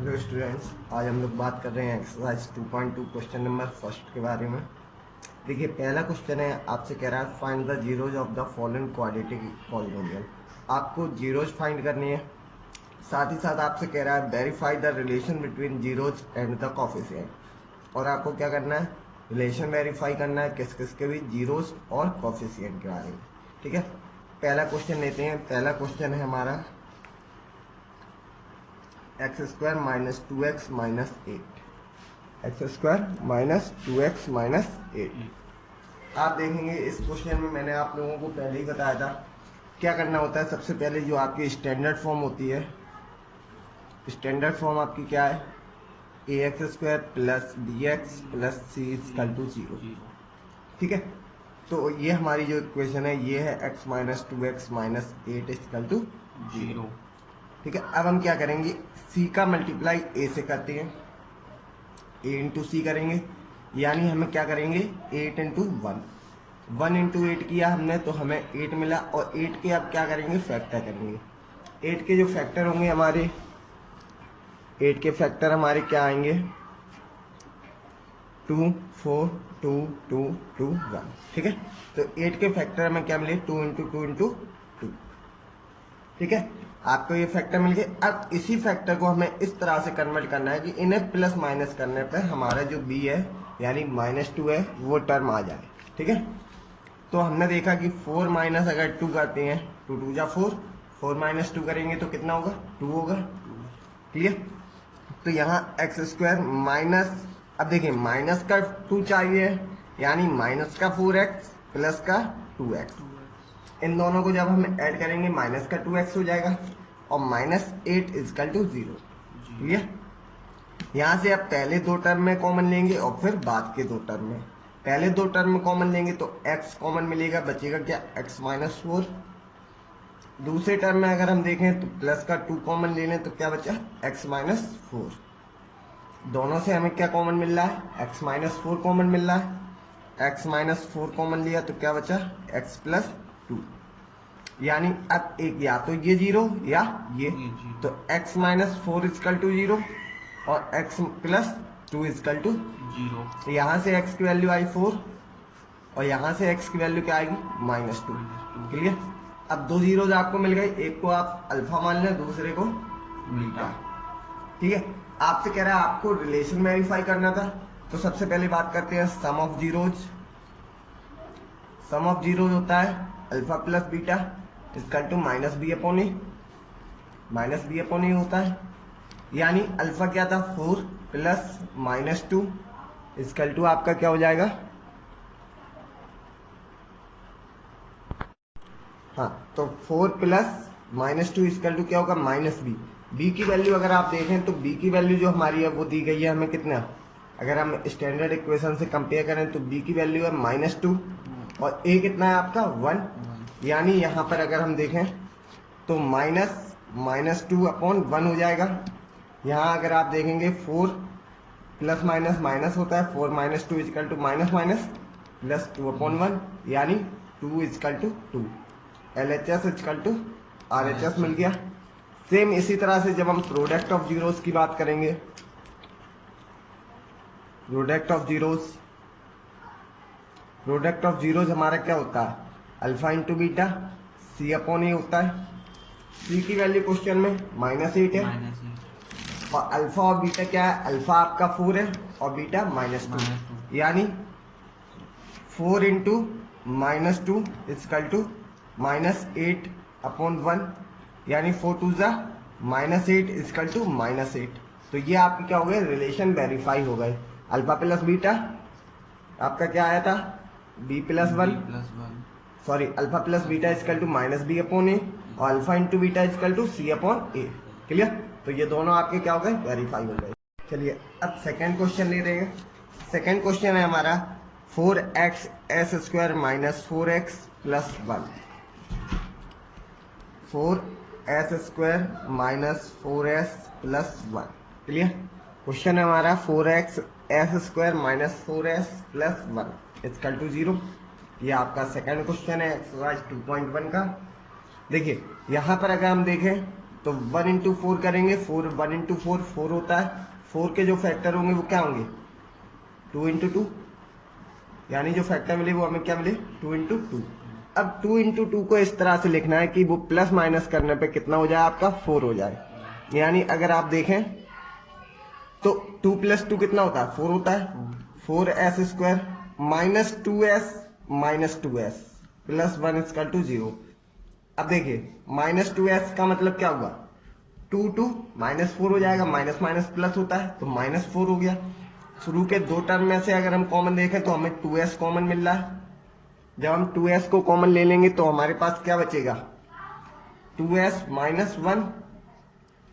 Hello students, आज हम लोग बात कर रहे हैं एक्सरसाइज 2.2 क्वेश्चन नंबर फर्स्ट के बारे में। देखिए, पहला क्वेश्चन है, आपसे कह रहा है find the zeros of the following quadratic polynomial. आपको जीरोज फाइंड करनी है, साथ ही साथ आपसे कह रहा है verify the relation between zeros and the coefficient. और आपको क्या करना है, रिलेशन वेरीफाई करना है किस किस के भी, जीरोज और कोफिशिएंट के बारे में। ठीक है, पहला क्वेश्चन लेते हैं। पहला क्वेश्चन है हमारा x square minus two x minus eight. X square minus two x minus eight. आप देखेंगे इस क्वेश्चन में मैंने आप लोगों को पहले ही बताया था क्या करना होता है। सबसे पहले जो आपकी स्टैंडर्ड फॉर्म होती है, स्टैंडर्ड फॉर्म आपकी क्या है, A X square plus B X plus C equal to zero. ठीक है, तो ये हमारी जो इक्वेशन है ये है x minus two x minus eight equal to zero. ठीक है, अब हम क्या करेंगे, सी का मल्टीप्लाई ए से करते हैं, ए इंटू सी करेंगे, यानी हमें क्या करेंगे, eight into one. One into eight किया हमने तो हमें एट मिला, और एट के अब क्या करेंगे, फैक्टर करेंगे। एट के जो फैक्टर होंगे हमारे, एट के फैक्टर हमारे क्या आएंगे, two, four, two, two, two, one. ठीक है, तो एट के फैक्टर हमें क्या मिले, two into two into two. ठीक है, आपको ये फैक्टर मिल गए। अब इसी फैक्टर को हमें इस तरह से कन्वर्ट करना है कि इन्हें प्लस माइनस करने पर हमारा जो बी है यानी माइनस टू है वो टर्म आ जाए। ठीक है, तो हमने देखा कि फोर माइनस अगर टू करते हैं, टू टू जा फोर, फोर माइनस टू करेंगे तो कितना होगा, टू होगा। क्लियर, तो यहाँ एक्स स्क्वायर माइनस, अब देखिए माइनस का टू चाहिए यानी माइनस का फोर एक्स प्लस का टू एक्स। इन दोनों को जब हम ऐड करेंगे माइनस का टू एक्स हो जाएगा, और minus eight equal to zero. Clear, यहां से अब पहले दो टर्म में कॉमन लेंगे और फिर बाद के दो टर्म में। पहले दो टर्म में कॉमन लेंगे तो x कॉमन मिलेगा, बचेगा क्या, x माइनस फोर। दूसरे टर्म में अगर हम देखें तो प्लस का टू कॉमन ले लें तो क्या बचा, x माइनस फोर। दोनों से हमें क्या कॉमन मिल रहा है, x माइनस फोर कॉमन मिल रहा है। x माइनस फोर कॉमन लिया तो क्या बचा, x प्लस टू। यानी अब एक या तो ये जीरो या ये, तो x minus four equal to zero और x plus two equal to zero. तो यहां से x की वैल्यू आई फोर और यहां से x की वैल्यू क्या आएगी, माइनस टू। क्लियर, अब दो जीरोज आपको मिल गए, एक को आप अल्फा मान लें, दूसरे को बीटा। ठीक है, आपसे कह रहा है आपको रिलेशन वेरीफाई करना था, तो सबसे पहले बात करते हैं sum of zeros. Sum of zeros होता है alpha plus beta equal to minus B upon A. Minus B upon A होता है, यानी अल्फा क्या था, four plus minus two equal to आपका क्या हो जाएगा, हाँ, तो four plus minus two equal to क्या होगा, माइनस बी। बी की वैल्यू अगर आप देखें तो बी की वैल्यू जो हमारी है वो दी गई है हमें कितना, अगर हम स्टैंडर्ड इक्वेशन से कंपेयर करें तो बी की वैल्यू है माइनस टू और ए कितना है आपका, वन। यानी यहां पर अगर हम देखें तो माइनस टू अपॉन वन हो जाएगा। यहाँ अगर आप देखेंगे फोर प्लस माइनस माइनस होता है, four minus two equal to minus minus plus two upon one, यानी two equal to two. L H S equal to R H S मिल गया। सेम इसी तरह से जब हम प्रोडक्ट ऑफ जीरोस की बात करेंगे, प्रोडक्ट ऑफ जीरोस हमारा क्या होता है, alpha into beta C upon A होता है। सी की वैल्यू क्वेश्चन में माइनस एट है, और अल्फा और बीटा क्या है, अल्फा आपका फोर है और बीटा माइनस टू, यानी four into minus two equal to minus eight upon one, यानी फोर टू जा minus eight equal to minus eight. तो ये आपके क्या हो गए, रिलेशन वेरीफाई हो गए। अल्फा प्लस बीटा आपका क्या आया था, B plus one, sorry alpha plus beta equal to minus B upon A, और alpha into beta equal to C upon A. Clear, तो ये दोनों आपके क्या हो गए, वेरीफाई हो गए। चलिए अब सेकेंड क्वेश्चन ले रहे हैं। सेकेंड क्वेश्चन है हमारा four x s square minus four x plus one. Four s square minus four s plus one. Clear, question है हमारा four x s square minus four s plus one equal to zero. ये आपका second question है exercise 2.1 का। देखिए यहां पर अगर हम देखें तो 1 इंटू 4 करेंगे, 1 इंटू 4 होता है। 4 के जो फैक्टर होंगे वो क्या होंगे, 2 इंटू 2, यानी जो फैक्टर मिले वो हमें क्या मिले, 2 इंटू 2। अब 2 इंटू 2 को इस तरह से लिखना है कि वो प्लस माइनस करने पे कितना हो जाए आपका, 4 हो जाए। यानी अगर आप देखें तो 2 प्लस 2 कितना होता है, 4 होता है। 4s square minus 2s plus 1 equal to 0। अब देखिए माइनस 2s का मतलब क्या हुआ, 2 माइनस 4 हो जाएगा, माइनस माइनस प्लस होता है तो माइनस 4 हो गया। शुरू के दो टर्म में से अगर हम कॉमन देखें तो हमें 2s कॉमन मिल रहा है। जब हम 2s को कॉमन ले लेंगे तो हमारे पास क्या बचेगा, 2s माइनस 1।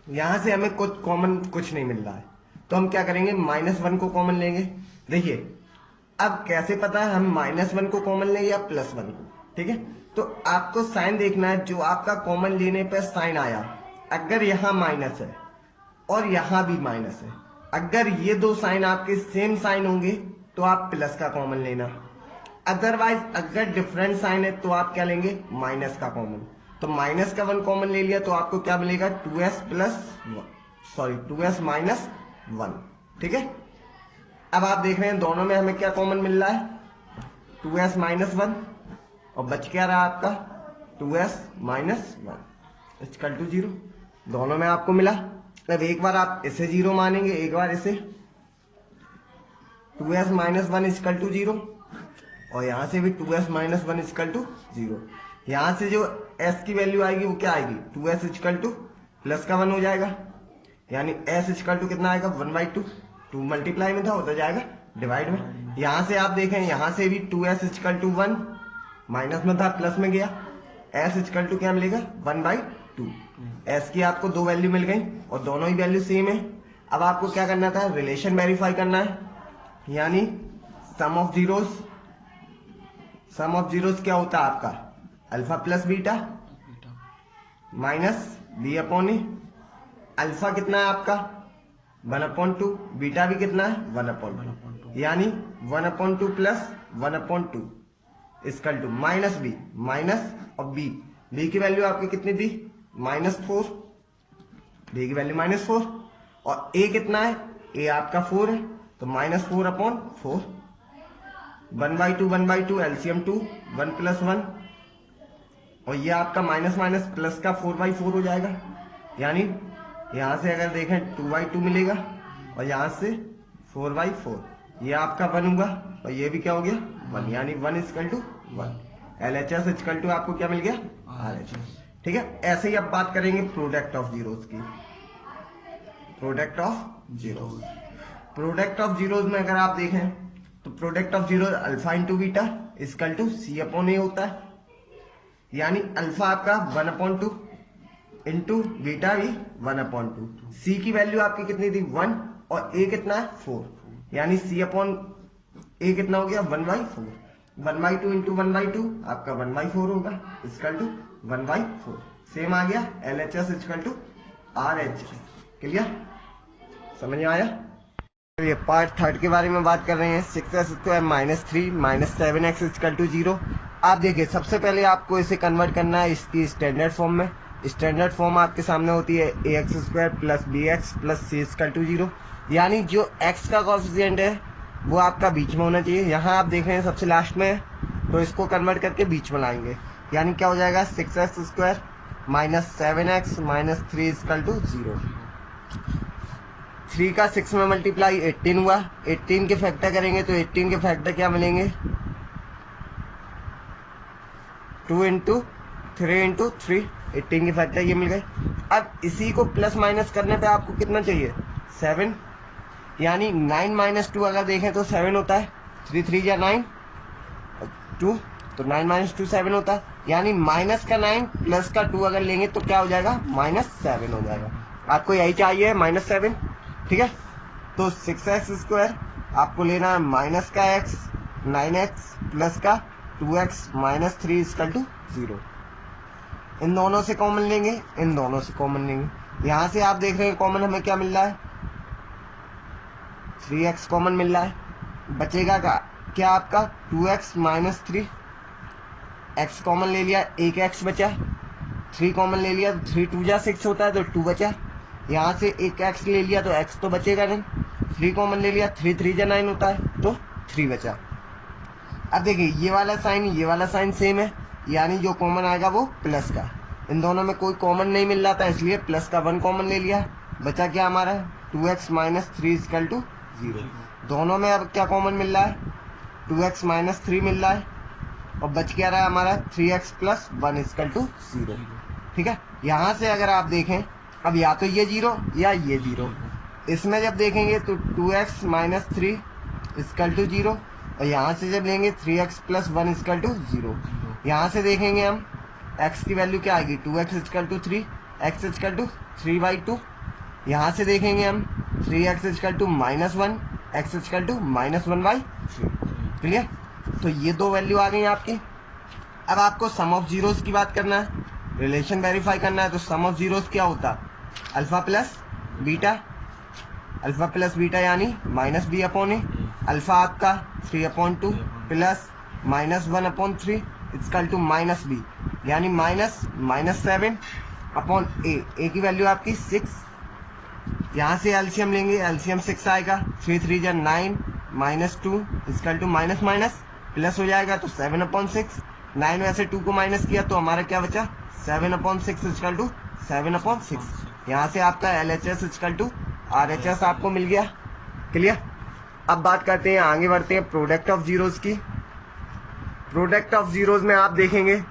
यहां से हमें कुछ कॉमन कुछ नहीं मिल रहा है तो हम क्या करेंगे, -1 को कॉमन लेंगे। देखिए अब कैसे पता है हम -1 को कॉमन लें या +1 को, ठीक है। तो आपको साइन देखना है, जो आपका कॉमन लेने पर साइन आया, अगर यहाँ माइनस है और यहाँ भी माइनस है, अगर ये दो साइन आपके सेम साइन होंगे तो आप प्लस का कॉमन लेना। अदरवाइज अगर डिफरेंट साइन है तो आप क्या लेंगे, माइनस का कॉमन। तो माइनस का 1 कॉमन ले लिया तो आपको क्या मिलेगा, 2s माइनस 1, ठीक है। अब आप देख रहे हैं दोनों में हमें क्या कॉमन मिल रहा है, 2s माइनस 1, और बच क्या रहा आपका 2s माइनस 1 इक्वल टू 0। दोनों में आपको मिला। अब एक बार आप इसे 0 मानेंगे, एक बार इसे, 2s माइनस 1 इक्वल टू 0, और यहां से भी 2s माइनस 1 इक्वल टू 0। यहां से जो s की वैल्यू आएगी वो क्या आएगी, 2s इक्वल टू प्लस का 1 हो जाएगा, यानी s इक्वल टू कितना आएगा, 1/2। 2 मल्टीप्लाई में था, होता जाएगा डिवाइड में। यहां से आप देखें, यहां से भी 2s इक्वल टू 1, माइनस में था प्लस में गया, s इक्वल टू क्या मिलेगा, 1/2। s की आपको दो वैल्यू मिल गई और दोनों ही वैल्यू सेम है। अब आपको क्या करना था, रिलेशन वेरीफाई करना है, यानी सम ऑफ जीरोस क्या होता है आपका, alpha plus beta minus B upon A. Alpha कितना है आपका 1/2, बीटा भी कितना है 1/2, यानी 1/2 plus 1/2 equal to minus b, minus और बी की वैल्यू आपकी कितनी थी, -4, बी की वैल्यू -4, और ए कितना है, ए आपका 4 है तो -4/4, 1/2 एलसीएम 2, 1 + 1, और ये आपका माइनस माइनस प्लस का 4/4 हो जाएगा। यानी यहां से अगर देखें 2/2 मिलेगा और यहां से 4/4, ये आपका 1 हुआ और ये भी क्या हो गया 1, यानी 1 equal to 1। LHS equal to आपको क्या मिल गया, RHS, ठीक है। ऐसे ही अब बात करेंगे प्रोडक्ट ऑफ जीरोस की। प्रोडक्ट ऑफ जीरोस में अगर आप देखें तो product of zero alpha into beta equal to C/A होता है, यानी अल्फा आपका 1/2 इंटू बीटा भी 1/2। सी की वैल्यू आपकी कितनी थी 1 और ए कितना है 4, यानी C/A कितना हो गया 1/4। 1/2 इंटू 1/2 आपका 1/4 होगा इक्वल टू 1/4। सेम आ गया LHS equal to RHS। Clear, समझ में आया। ये पार्ट 3 के बारे में बात कर रहे हैं। 6s² - 3 - 7x equal to 0। आप देखिए सबसे पहले आपको इसे कन्वर्ट करना है इसकी स्टैंडर्ड फॉर्म में। स्टैंडर्ड फॉर्म आपके सामने होती है ax² + bx + c equal to 0, यानी जो x का कोएफिशिएंट है वो आपका बीच में होना चाहिए। यहाँ आप देख रहे हैं सबसे लास्ट में है तो इसको कन्वर्ट करके बीच में लाएंगे, यानी क्या हो जाएगा 6s² - 7x - 3 इक्वल टू 0। 3 का 6 में मल्टीप्लाई 18 हुआ, 18 के फैक्टर करेंगे तो 18 के फैक्टर क्या मिलेंगे 2 × 3 × 3, 18 के फैक्टर ये मिल गए। अब इसी को प्लस माइनस करने पे आपको कितना चाहिए 7, यानी 9 - 2 अगर देखें तो 7 होता है, 3 3 या 9 2, तो 9 - 2 7 होता है, यानी माइनस का 9 प्लस का 2 अगर लेंगे तो क्या हो जाएगा -7 हो जाएगा। आपको यही चाहिए -7, ठीक है। तो 6x² आपको लेना है माइनस का x, 9x प्लस का 2x - 3 इक्वल टू 0। इन दोनों से कॉमन लेंगे, इन दोनों से कॉमन लेंगे। यहां से आप देख रहे हैं कॉमन हमें क्या मिल रहा है 3x कॉमन मिल रहा है। बचेगा क्या आपका 2x - 3, x कॉमन ले लिया, एक x बचा, 3 कॉमन ले लिया, 3 2 जा 6 होता है तो 2 बचा। यहाँ से एक x ले लिया तो x तो बचेगा नहीं। 3 कॉमन ले लिया, 3 3 जा 9 होता है तो 3 बचा। अब देखिए ये वाला साइन सेम है, यानी जो कॉमन आएगा वो प्लस का। इन दोनों में कोई कॉमन नहीं मिल रहा था, इसलिए प्लस का 1 कॉमन ले लिया। बचा क्या हमारा 2x माइनस 3 इक्वल टू 0। दोनों में अब क्या कॉमन मिल रहा है, 2x माइनस 3 मिल रहा है, और बच क्या रहा है हमारा 3x प्लस 1 इक्वल टू 0। ठीक है, यहाँ से अगर आप देखें अब या तो ये 0 या ये 0। इसमें जब देखेंगे तो 2x माइनस 3 इक्वल टू 0, और यहाँ से जब लेंगे 3x प्लस 1 इक्वल टू 0। यहाँ से देखेंगे हम x की वैल्यू क्या आएगी, 2x equal to 3, x equal to 3/2। यहाँ से देखेंगे हम 3x equal to -1, x equal to -1/3। Clear, तो ये दो वैल्यू आ गई आपकी। अब आपको सम ऑफ जीरोस की बात करना है, रिलेशन वेरीफाई करना है। तो सम ऑफ जीरोस क्या होता है, अल्फा प्लस बीटा यानी -b/a। अल्फा आपका 3/2 प्लस -1/3 इक्वल टू -b यानी -7/a। ए की वैल्यू आपकी 6। यहाँ से एलसीएम लेंगे, एलसीएम 6 आएगा, 3 3 जा 9 -2 इक्वल टू माइनस प्लस हो जाएगा तो 7/6। 9 में से 2 को माइनस किया तो हमारा क्या बचा 7/6 इक्वल टू 7/6। यहाँ से आपका LHS इक्वल टू RHS आपको मिल गया। क्लियर, अब बात करते हैं, आगे बढ़ते हैं प्रोडक्ट ऑफ जीरोस की। प्रोडक्ट ऑफ जीरोस में आप देखेंगे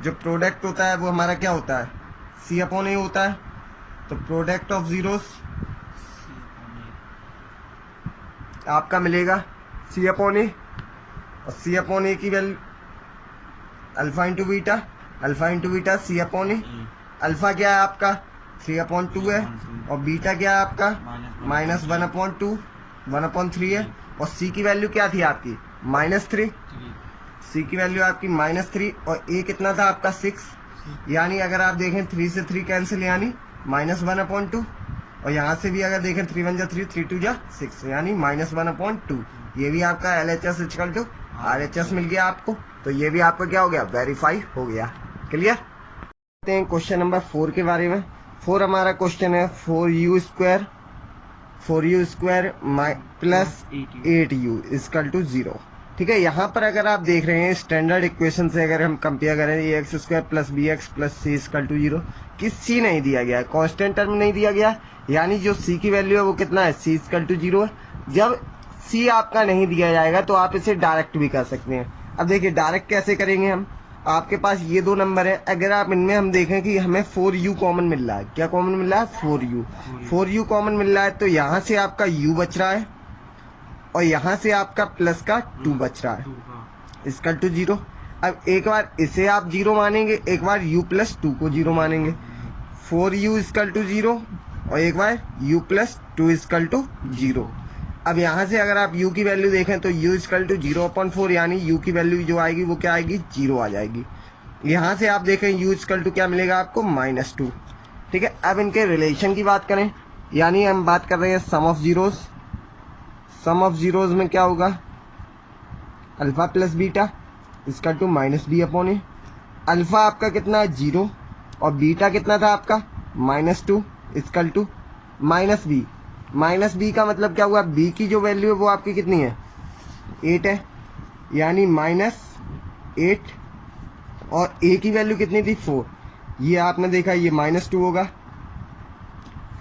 जो प्रोडक्ट होता है वो हमारा क्या होता है, C/A होता है। तो प्रोडक्ट ऑफ जीरोस आपका मिलेगा C/A, और C/A की value alpha into beta C/A। Alpha क्या है आपका 3/2 है, और बीटा क्या है आपका -1/2 1/3 है, और C की वैल्यू क्या थी आपकी -3। C की वैल्यू आपकी -3, और A कितना था आपका 6। यानी अगर आप देखें 3 से 3 कैंसिल यानी -1/2, और यहाँ से भी अगर देखें 3 1 जा 3 3 2 जा 6 यानी -1/2। ये भी आपका LHS इक्वल टू RHS मिल गया आपको। तो ये भी आपका क्या हो गया, वेरीफाई हो गया। क्लियर, क्वेश्चन नंबर 4 के बारे में। 4 हमारा क्वेश्चन है 4u square plus 8u equal to 0। ठीक है, यहाँ पर अगर आप देख रहे हैं स्टैंडर्ड इक्वेशन से अगर हम कंपेयर करें ax square plus bx plus c equal to 0, कि c नहीं दिया गया है, कांस्टेंट टर्म नहीं दिया गया, यानी जो c की वैल्यू है वो कितना है, c इक्वल टू 0 है। जब c आपका नहीं दिया जाएगा तो आप इसे डायरेक्ट भी कर सकते हैं। अब देखिए डायरेक्ट कैसे करेंगे हम, आपके पास ये दो नंबर है, अगर आप इनमें हम देखें कि हमें 4u कॉमन मिल रहा है, क्या कॉमन मिल रहा है 4u कॉमन मिल रहा है, तो यहाँ से आपका u बच रहा है, और यहाँ से आपका प्लस का 2 बच रहा है इक्वल टू 0। अब एक बार इसे आप 0 मानेंगे, एक बार u प्लस 2 को 0 मानेंगे, 4u इक्वल टू 0, और एक बार u प्लस 2 इक्वल टू 0। अब यहाँ से अगर आप u की वैल्यू देखें तो u इक्वल टू 0/4 यानी u की वैल्यू जो आएगी वो क्या आएगी 0 आ जाएगी। यहाँ से आप देखें u इक्वल टू क्या मिलेगा आपको -2। ठीक है, अब इनके रिलेशन की बात करें, यानी हम बात कर रहे हैं sum of zeros. Sum of zeros में क्या होगा, alpha plus beta equal to -b/a। Alpha आपका कितना है 0, और बीटा कितना था आपका -2 इक्वल टू -b। -b का मतलब क्या हुआ, b की जो वैल्यू है वो आपकी कितनी है 8 है, यानी -8, और a की वैल्यू कितनी थी 4। ये आपने देखा ये -2 होगा,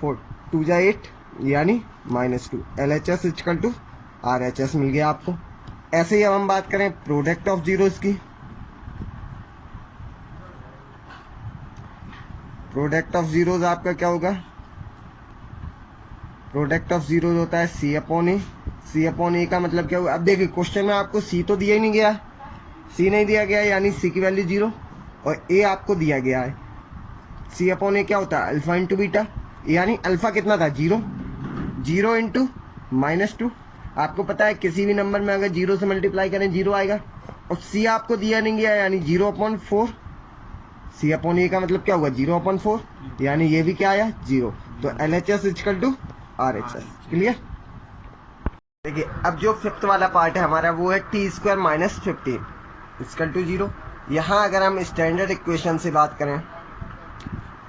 4 2 जा 8 यानी -2। LHS इक्वल टू RHS मिल गया आपको। ऐसे ही अब हम बात करें प्रोडक्ट ऑफ जीरोस की। प्रोडक्ट ऑफ जीरोस आपका क्या होगा, प्रोडक्ट ऑफ जीरोस होता है C/A। C/A का मतलब क्या होगा, अब देखिए क्वेश्चन में आपको C तो दिया ही नहीं गया, C नहीं दिया गया यानी C की वैल्यू 0, और A आपको दिया गया है। C/A क्या होता है अल्फा इंटू बीटा, यानी अल्फा कितना था 0 इंटू -2। आपको पता है किसी भी नंबर में अगर 0 से मल्टीप्लाई करें 0 आएगा, और C आपको दिया नहीं गया यानी 0/4। C/A का मतलब क्या होगा 0/4, यानी ये भी क्या आया 0। तो LHS equal to RHS। Clear, देखिए अब जो फिफ्थ वाला पार्ट है हमारा वो है t² - 15 इक्वल टू 0। यहाँ अगर हम स्टैंडर्ड इक्वेशन से बात करें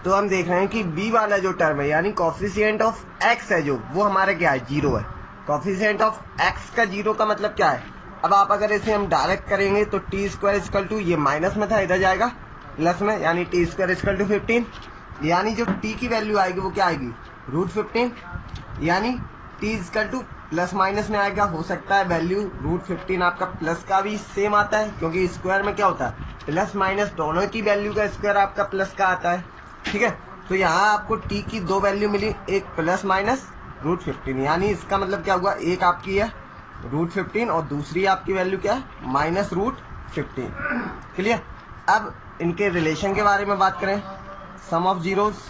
तो हम देख रहे हैं कि बी वाला जो टर्म है यानी कॉफिशिएंट ऑफ एक्स है जो, वो हमारा क्या है, जीरो है। कॉफिशिएंट ऑफ एक्स का जीरो का मतलब क्या है, अब आप अगर इसे हम डायरेक्ट करेंगे तो टी स्क्वायर इक्वल टू, ये माइनस में था, इधर जाएगा प्लस में, यानी टी स्क्वायर इक्वल टू 15, यानी जो टी की वैल्यू आएगी वो क्या आएगी, √15, यानी T equal two plus minus में आएगा। हो सकता है वैल्यू √15 आपका प्लस का भी सेम आता है, क्योंकि स्क्वायर में क्या होता है, प्लस माइनस दोनों की वैल्यू का स्क्वायर आपका प्लस का आता है। ठीक है, तो यहाँ आपको टी की दो वैल्यू मिली, एक प्लस माइनस √15, यानी इसका मतलब क्या हुआ, एक आपकी है √15 और दूसरी आपकी वैल्यू क्या है, माइनस √15। क्लियर। अब इनके रिलेशन के बारे में बात करें, sum of zeros,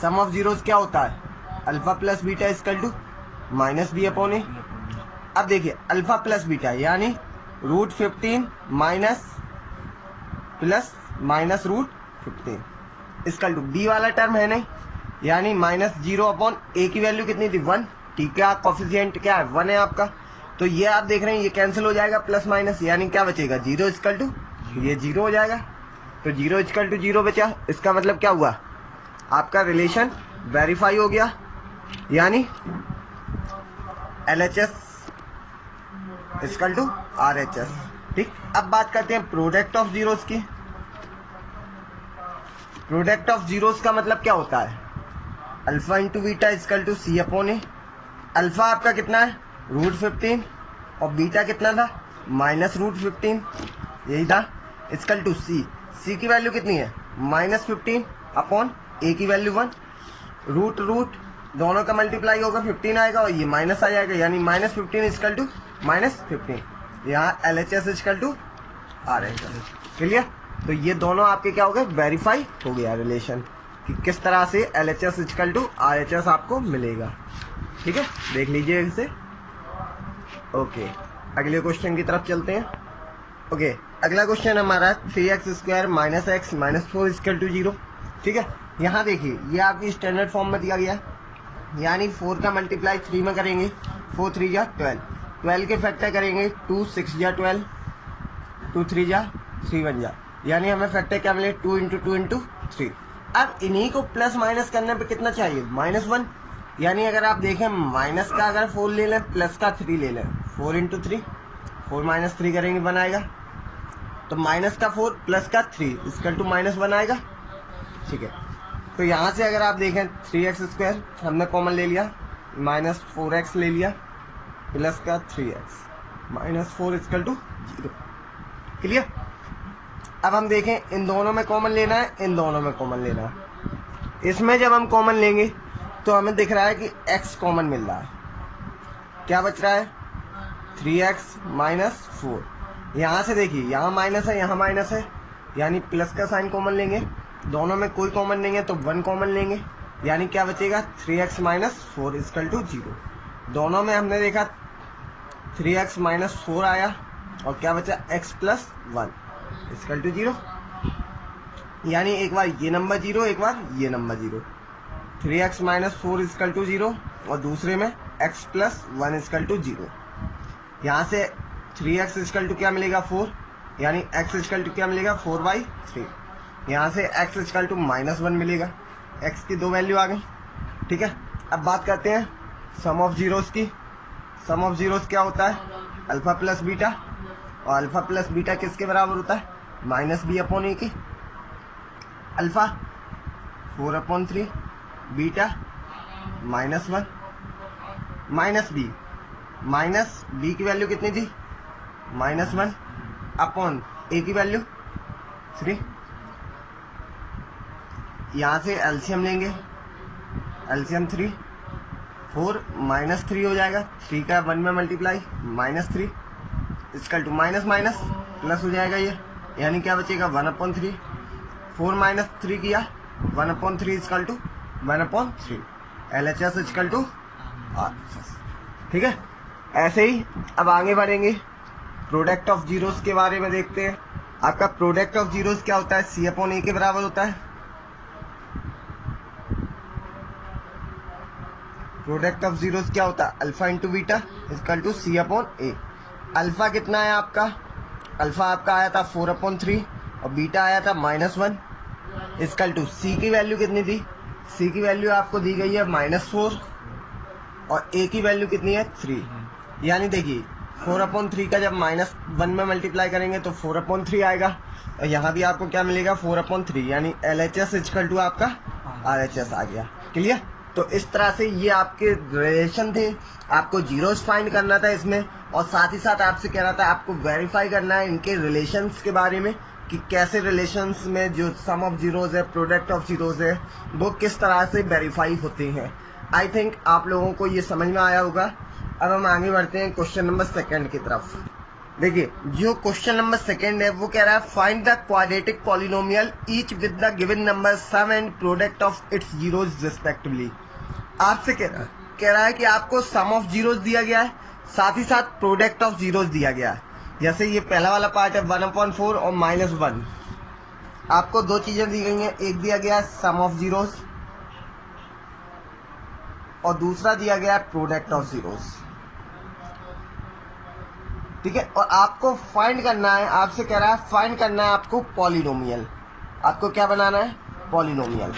sum of zeros क्या होता है, alpha plus beta equal to minus B upon A. अब देखिए अल्फा प्लस बीटा यानी √15 minus plus minus √15 equal to B वाला टर्म है नहीं, यानी माइनस 0 अपॉन ए की वैल्यू कितनी थी, 1। ठीक है, कॉफिशिएंट क्या है, 1 है आपका। तो ये आप देख रहे हैं ये कैंसिल हो जाएगा, प्लस माइनस, यानी क्या बचेगा, 0 इक्वल टू, ये 0 हो जाएगा। तो 0 इक्वल टू 0 बचा, इसका मतलब क्या हुआ, आपका रिलेशन वेरीफाई हो गया, यानी LHS इक्वल टू RHS। ठीक, अब बात करते हैं प्रोडक्ट ऑफ जीरोस की। प्रोडक्ट ऑफ जीरोस का मतलब क्या होता है, alpha into beta equal to C upon A. Alpha आपका कितना है, √15 और बीटा कितना था, माइनस √15, यही था, इक्वल टू सी। सी की वैल्यू कितनी है, -15 अपॉन ए की वैल्यू 1। रूट रूट दोनों का मल्टीप्लाई होगा, 15 आएगा और ये माइनस आ जाएगा, यानी -15 इक्वल टू -15। यहाँ LHS equal to RHS। Clear. तो ये दोनों आपके क्या हो गए, वेरीफाई हो गया रिलेशन, कि किस तरह से LHS इक्वल टू RHS आपको मिलेगा। ठीक है, देख लीजिए इसे। ओके, अगले क्वेश्चन की तरफ चलते हैं। ओके, अगला क्वेश्चन हमारा 3x² - x - 4 इक्वल टू 0। ठीक है, यहाँ देखिए ये आपकी स्टैंडर्ड फॉर्म में दिया गया, यानी 4 का मल्टीप्लाई 3 में करेंगे, 4 3 जा 12, 12 के फैक्टर करेंगे, 2 6 जा 12, 2 3 जा 3 1 जा, यानी हमें फैक्टर क्या मिले, 2 × 2 × 3। अब इन्हीं को प्लस माइनस करने पे कितना चाहिए, -1, यानी अगर आप देखें माइनस का अगर 4 ले लें, प्लस का 3 ले लें, 4 × 3, 4 - 3 करेंगे, 1 आएगा। तो माइनस का 4 प्लस का 3 इक्वल टू -1 आएगा। ठीक है, तो यहाँ से अगर आप देखें 3x² हमने कॉमन ले लिया, -4x ले लिया, प्लस का 3x, -4 इक्वल टू 0। क्लियर। अब हम देखें इन दोनों में कॉमन लेना है, इन दोनों में कॉमन लेना है। इसमें जब हम कॉमन लेंगे तो हमें दिख रहा है कि x कॉमन मिल रहा है, क्या बच रहा है, 3x - 4। यहाँ से देखिए यहाँ माइनस है, यहाँ माइनस है, यानी प्लस का साइन कॉमन लेंगे, दोनों में कोई कॉमन नहीं है तो 1 कॉमन लेंगे, यानी क्या बचेगा, 3x - 4 इक्वल टू 0। दोनों में हमने देखा 3x - 4 आया और क्या बचा, x + 1 इक्वल टू 0, यानी एक बार ये नंबर 0, एक बार ये नंबर 0। 3x - 4 इक्वल टू 0 और दूसरे में x + 1 इक्वल टू 0। यहाँ से 3x इक्वल टू क्या मिलेगा, 4, यानी x इक्वल टू क्या मिलेगा, 4/3। यहाँ से x इक्वल टू -1 मिलेगा, x की दो वैल्यू आ गई। ठीक है, अब बात करते हैं सम ऑफ जीरोस की। सम ऑफ जीरोस क्या होता है, अल्फा प्लस बीटा, और अल्फा प्लस बीटा किसके बराबर होता है, -b अपॉन ए की। अल्फा 4/3, बीटा -1, -b की वैल्यू कितनी थी, -1 अपॉन ए की वैल्यू 3। यहाँ से एलसीएम लेंगे, एलसीएम 3, 4 - 3 हो जाएगा, 3 का 1 में multiply, -3 equal to minus minus plus हो जाएगा ये, यानी क्या बचेगा, 1/3। 4 - 3 किया, 1/3 equal to 1/3, LHS equal to RHS। ठीक है, ऐसे ही अब आगे बढ़ेंगे, प्रोडक्ट ऑफ जीरोस के बारे में देखते हैं। आपका प्रोडक्ट ऑफ जीरोस क्या होता है, C/A के बराबर होता है। प्रोडक्ट ऑफ जीरोस क्या होता है, alpha into beta equal to C/A। Alpha कितना है आपका, अल्फा आपका आया था 4/3 और बीटा आया था -1, इक्वल टू सी की वैल्यू कितनी थी, सी की वैल्यू आपको दी गई है -4 और ए की वैल्यू कितनी है 3। यानी देखिए 4/3 का जब -1 में मल्टीप्लाई करेंगे तो 4/3 आएगा और यहाँ भी आपको क्या मिलेगा 4/3, यानी LHS इक्वल टू आपका RHS आ गया। क्लियर। तो इस तरह से ये आपके रिलेशन थे, आपको जीरोस फाइंड करना था इसमें, और साथ ही साथ आपसे कह रहा था आपको वेरीफाई करना है इनके रिलेशंस के बारे में कि कैसे रिलेशंस में जो सम ऑफ जीरोस है, प्रोडक्ट ऑफ जीरोस है, वो किस तरह से वेरीफाई होते हैं। आई थिंक आप लोगों को ये समझ में आया होगा। अब हम आगे बढ़ते हैं क्वेश्चन नंबर 2 की तरफ। देखिए जो क्वेश्चन नंबर 2 है वो कह रहा है find the quadratic polynomial each with the given number sum and product of its zeros respectively. आपसे कह रहा है कि आपको सम ऑफ जीरोस दिया गया है, साथ ही साथ प्रोडक्ट ऑफ जीरोस दिया गया है। जैसे ये पहला वाला पार्ट है 1/4 और -1, आपको दो चीजें दी गई हैं, एक दिया गया है सम ऑफ जीरोस और दूसरा दिया गया है प्रोडक्ट ऑफ जीरोस। ठीक है, और आपको फाइंड करना है, आपसे कह रहा है फाइंड करना है आपको पॉलिनोमियल। आपको क्या बनाना है, पॉलिनोमियल।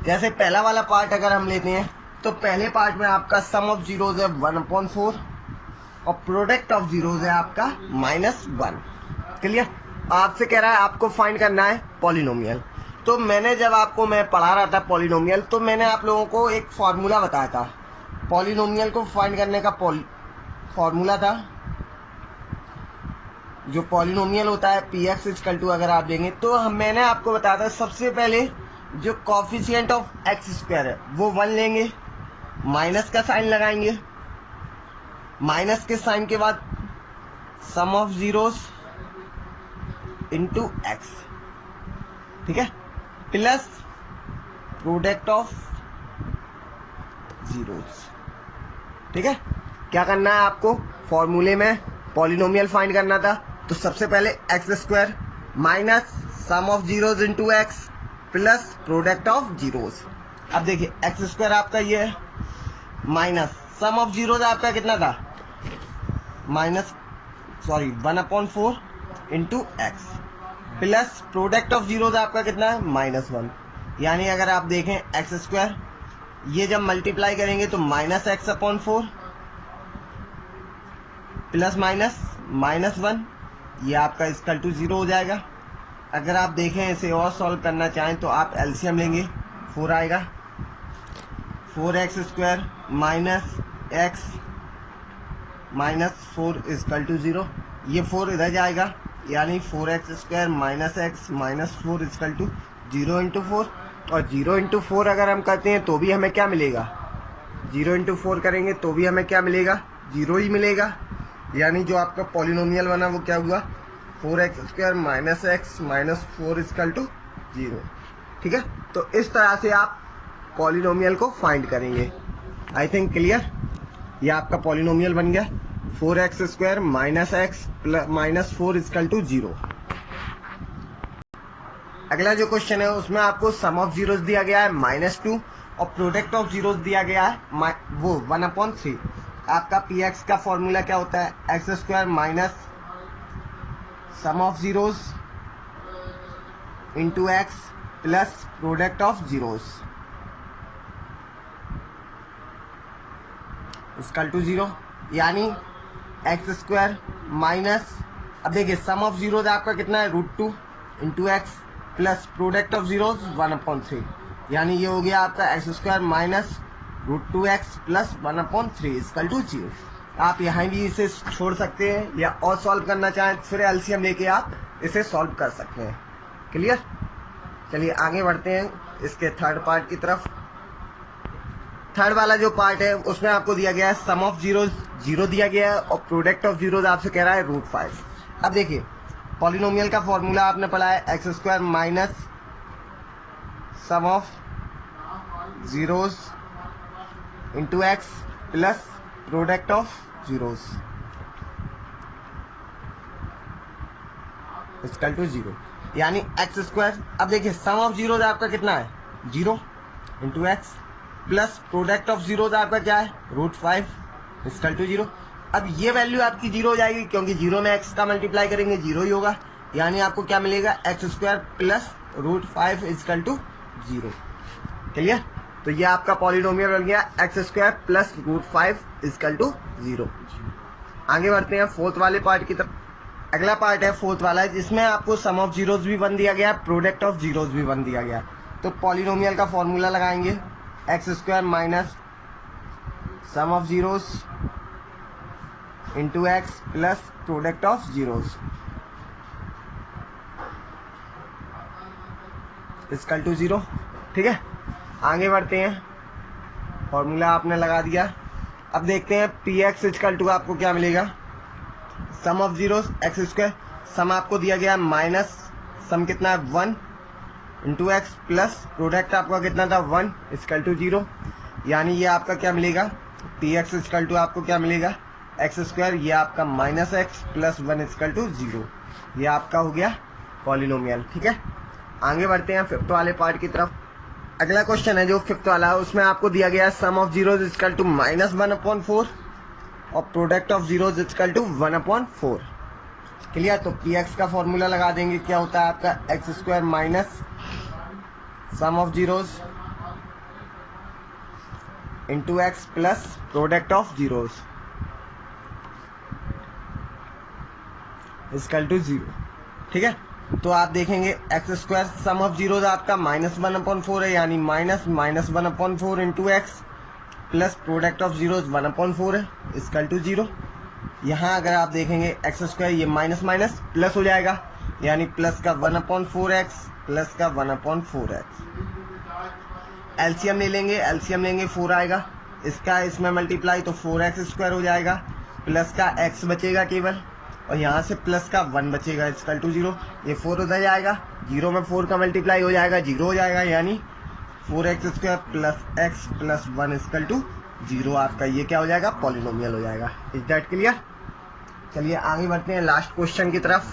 जैसे पहला वाला पार्ट अगर हम लेते हैं तो पहले पार्ट में आपका सम ऑफ जीरोस है 1/4 और प्रोडक्ट ऑफ जीरोस है आपका -1। क्लियर। आपसे कह रहा है आपको फाइंड करना है पॉलिनोमियल। तो मैंने जब आपको मैं पढ़ा रहा था पॉलिनोमियल, तो मैंने आप लोगों को एक फॉर्मूला बताया था पॉलिनोमियल को फाइंड करने का। फॉर्मूला था जो पॉलिनोमियल होता है px इक्वल टू, अगर आप देंगे तो मैंने आपको बताया था सबसे पहले जो कॉफिशिएंट ऑफ x² है वो 1 लेंगे, माइनस का साइन लगाएंगे, माइनस के साइन के बाद सम ऑफ जीरोस इनटू x, ठीक है, प्लस प्रोडक्ट ऑफ जीरोस। ठीक है, क्या करना है आपको, फॉर्मूले में पॉलिनोमियल फाइंड करना था तो सबसे पहले x² minus sum of zeros into x plus product of zeros. अब देखिए x² आपका ये है, माइनस सम ऑफ जीरोस आपका कितना था, 1/4 into x plus product of zeros आपका कितना है -1। यानी अगर आप देखें x² ये जब मल्टीप्लाई करेंगे तो -x/4 प्लस -1, ये आपका इक्वल टू 0 हो जाएगा। अगर आप देखें इसे और सॉल्व करना चाहें तो आप एलसीएम लेंगे, 4 आएगा, 4x² minus x -4 equal to 0। ये 4 इधर जाएगा, यानी 4x² minus x minus 4 equal to 0 into 4। और 0 इंटू 4 अगर हम करते हैं तो भी हमें क्या मिलेगा, 0 इंटू 4 करेंगे तो भी हमें क्या मिलेगा, 0 ही मिलेगा। यानी जो आपका पॉलिनोमियल बना वो क्या हुआ, 4x² minus x minus 4 equal to 0। ठीक है, तो इस तरह से आप पॉलिनोमियल को फाइंड करेंगे। I think clear. ये आपका पॉलिनोमियल बन गया 4x² minus x minus 4 equal to 0। अगला जो क्वेश्चन है उसमें आपको सम ऑफ जीरोस दिया गया है -2 और प्रोडक्ट ऑफ जीरोस दिया गया है वो 1/3। आपका px का फॉर्मूला क्या होता है, x² minus sum of zeros into x plus product of zeros equal to 0। यानी x² माइनस, अब देखिए सम ऑफ जीरोस आपका कितना है √2 into x plus product of zeros 1/3। यानी ये हो गया आपका x² minus √2x plus 1/3 equal to 0। आप यहाँ भी इसे छोड़ सकते हैं या और सॉल्व करना चाहें फिर एलसीएम लेके आप इसे सॉल्व कर सकते हैं। क्लियर। चलिए आगे बढ़ते हैं इसके थर्ड पार्ट की तरफ। थर्ड वाला जो पार्ट है उसमें आपको दिया गया है सम ऑफ जीरोस 0 दिया गया है और प्रोडक्ट ऑफ जीरोस आपसे कह रहा है √5। अब देखिए पॉलिनोमियल का फॉर्मूला आपने पढ़ा है x² minus sum of zeros into x plus product of zeros equal to 0। यानी x², अब देखिए सम ऑफ जीरोस आपका कितना है 0 into x plus product of zeros आपका क्या है √5 इक्वल टू 0। अब ये वैल्यू आपकी 0 हो जाएगी क्योंकि 0 में x का मल्टीप्लाई करेंगे 0 ही होगा। यानी आपको क्या मिलेगा x² plus √5 is equal to 0। Clear? तो ये आपका पॉलिनोमियल बन गया x² प्लस √5 इजकल टू 0। आगे बढ़ते हैं फोर्थ वाले पार्ट की तरफ। अगला पार्ट है फोर्थ वाला, जिसमें आपको सम ऑफ जीरोज भी वन दिया गया, प्रोडक्ट ऑफ जीरोज भी वन दिया गया। तो पॉलिनोमियल का फॉर्मूला लगाएंगे x² minus sum of zeros into x plus product of zeros equal to 0। ठीक है, आगे बढ़ते हैं। फॉर्मूला आपने लगा दिया। अब देखते हैं px इजकल टू आपको क्या मिलेगा, सम ऑफ जीरोस x², सम आपको दिया गया माइनस सम कितना है 1 इंटू एक्स प्लस प्रोडक्ट आपका कितना था 1 इजकल टू 0। यानी ये आपका क्या मिलेगा, px इजकल टू आपको क्या मिलेगा x², ये आपका minus x plus 1 equal to 0। ये आपका हो गया पॉलिनोमियल। ठीक है, आगे बढ़ते हैं फिफ्थ वाले पार्ट की तरफ। अगला क्वेश्चन है जो फिफ्थ वाला है, उसमें आपको दिया गया sum of zeros equal to -1/4 और product of zeros equal to 1/4। Clear? तो px का फॉर्मूला लगा देंगे, क्या होता है आपका x² minus sum of zeros into x plus product of zeros equal to 0। ठीक है, तो आप देखेंगे x² सम ऑफ जीरोज आपका -1/4 है, यानी -1/4 into x plus product of zeros 1/4 है इजकल टू 0। यहाँ अगर आप देखेंगे x² ये माइनस माइनस प्लस हो जाएगा, यानी प्लस का 1/4x प्लस का 1/4x। एलसीएम ले लेंगे, एलसीएम लेंगे 4 आएगा, इसका इसमें मल्टीप्लाई तो 4x² हो जाएगा, प्लस का x बचेगा केवल, और यहाँ से प्लस का 1 बचेगा इजकल टू 0। ये 4 उधर जाएगा, 0 में 4 का मल्टीप्लाई हो जाएगा, 0 हो जाएगा, यानी 4x² plus x plus 1 equal to 0। आपका ये क्या हो जाएगा, पॉलिनोमियल हो जाएगा। Is that clear? चलिए आगे बढ़ते हैं लास्ट क्वेश्चन की तरफ।